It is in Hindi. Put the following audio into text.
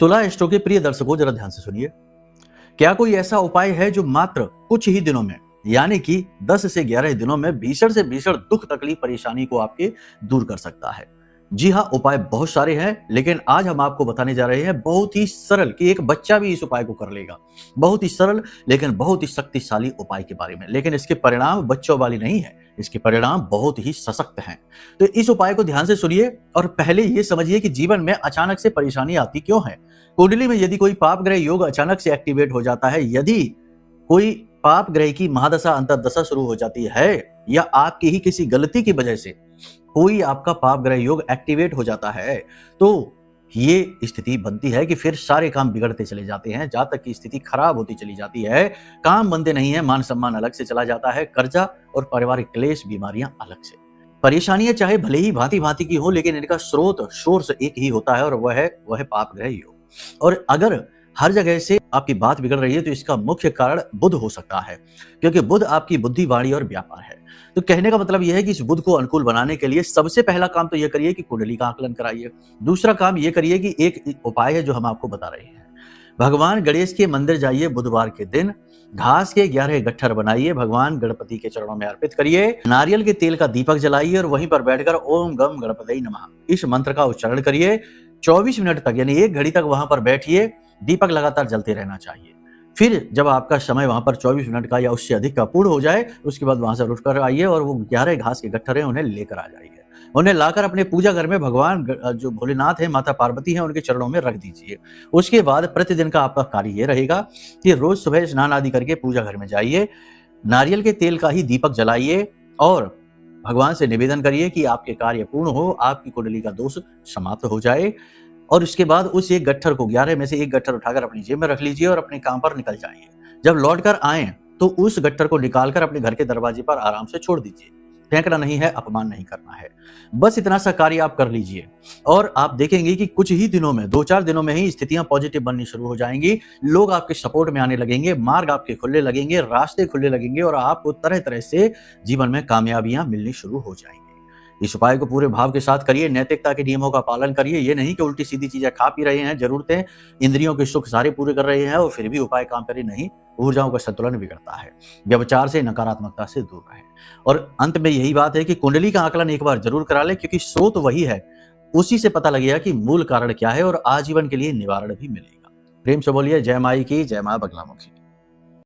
तुला स्टो के प्रिय दर्शकों, जरा ध्यान से सुनिए। क्या कोई ऐसा उपाय है जो मात्र कुछ ही दिनों में, यानी कि 10 से 11 दिनों में भीषण से भीषण दुख, तकलीफ, परेशानी को आपके दूर कर सकता है? जी हाँ, उपाय बहुत सारे हैं, लेकिन आज हम आपको बताने जा रहे हैं बहुत ही सरल कि एक बच्चा भी इस उपाय को कर लेगा। बहुत ही सरल लेकिन बहुत ही शक्तिशाली उपाय के बारे में। लेकिन इसके परिणाम बच्चों वाली नहीं है, इसके परिणाम बहुत ही सशक्त हैं। तो इस उपाय को ध्यान से सुनिए और पहले ये समझिए कि जीवन में अचानक से परेशानी आती क्यों है। कुंडली में यदि कोई पाप ग्रह योग अचानक से एक्टिवेट हो जाता है, यदि कोई पाप ग्रह की महादशा अंतर्दशा शुरू हो जाती है, या आपकी ही किसी गलती की वजह से कोई आपका पाप ग्रह योग एक्टिवेट हो जाता है, तो ये स्थिति बनती है कि फिर सारे काम बिगड़ते चले जाते हैं, जहां तक की स्थिति खराब होती चली जाती है। काम बनते नहीं है, मान सम्मान अलग से चला जाता है, कर्जा और पारिवारिक क्लेश, बीमारियां अलग से। परेशानियां चाहे भले ही भांति भांति की हो, लेकिन इनका स्रोत सोर्स एक ही होता है और वह है पाप ग्रह योग। और अगर हर जगह से आपकी बात बिगड़ रही है तो इसका मुख्य कारण बुध हो सकता है, क्योंकि बुध आपकी बुद्धि, वाणी और व्यापार है। तो कहने का मतलब यह है कि इस बुध को अनुकूल बनाने के लिए सबसे पहला काम तो यह करिए कि कुंडली का आकलन कराइए। दूसरा काम यह करिए कि एक उपाय है जो हम आपको बता रहे हैं। भगवान गणेश के मंदिर जाइए बुधवार के दिन, घास के 11 गट्ठर बनाइए, भगवान गणपति के चरणों में अर्पित करिए, नारियल के तेल का दीपक जलाइए और वहीं पर बैठकर ओम गम गणपति नमः इस मंत्र का उच्चारण करिए। 24 मिनट तक यानी 1 घड़ी तक वहां पर बैठिए, दीपक लगातार जलते रहना चाहिए। फिर जब आपका समय वहां पर 24 मिनट का या उससे अधिक का पूर्ण हो जाए, उसके बाद वहां से उठकर आइए और वो 11 घास के गट्ठर हैं उन्हें लेकर आ जाइए। उन्हें लाकर अपने पूजा घर में भगवान जो भोलेनाथ है, माता पार्वती है, उनके चरणों में रख दीजिए। उसके बाद प्रतिदिन का आपका कार्य ये रहेगा कि रोज सुबह स्नान आदि करके पूजा घर में जाइए, नारियल के तेल का ही दीपक जलाइए और भगवान से निवेदन करिए कि आपके कार्य पूर्ण हो, आपकी कुंडली का दोष समाप्त हो जाए। और उसके बाद उस एक गट्ठर को 11 में से एक गट्ठर उठाकर अपनी जेब में रख लीजिए और अपने काम पर निकल जाइए। जब लौटकर आए तो उस गट्ठर को निकालकर अपने घर के दरवाजे पर आराम से छोड़ दीजिए। फेंकना नहीं है, अपमान नहीं करना है। बस इतना सा कार्य आप कर लीजिए और आप देखेंगे कि कुछ ही दिनों में, 2-4 दिनों में ही स्थितियां पॉजिटिव बननी शुरू हो जाएंगी। लोग आपके सपोर्ट में आने लगेंगे, मार्ग आपके खुलने लगेंगे, रास्ते खुलने लगेंगे और आपको तरह तरह से जीवन में कामयाबियां मिलनी शुरू हो जाएंगी। इस उपाय को पूरे भाव के साथ करिए, नैतिकता के नियमों का पालन करिए। ये नहीं कि उल्टी सीधी चीजें खा पी रहे हैं, जरूरतें, इंद्रियों के सुख सारे पूरे कर रहे हैं और फिर भी उपाय काम करे नहीं। ऊर्जाओं का संतुलन बिगड़ता है। व्यभिचार से, नकारात्मकता से दूर रहें। और अंत में यही बात है कि कुंडली का आकलन एक बार जरूर करा लें, क्योंकि स्रोत वही है, उसी से पता लगेगा कि मूल कारण क्या है और आजीवन के लिए निवारण भी मिलेगा। प्रेम से बोलिए जय माई की, जय मां बगलामुखी।